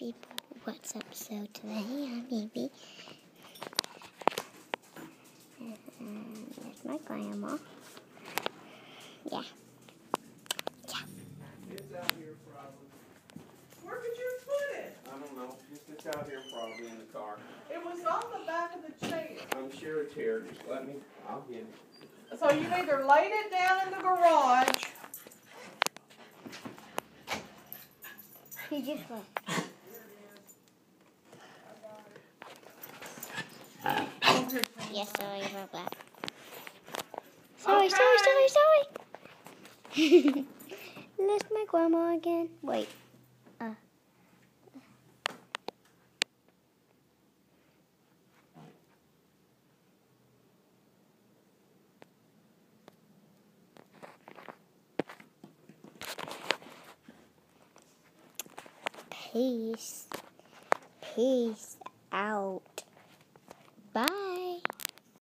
people what's episode today. Maybe. There's my grandma. Yeah. It's out here probably. Where did you put it? I don't know. It's out here probably in the car. It was on the back of the chair. I'm sure it's here. Just let me. I'll get it. So you either laid it down in the garage. He just left. Yeah, sorry about that. Sorry. That's my grandma again. Wait. Peace out.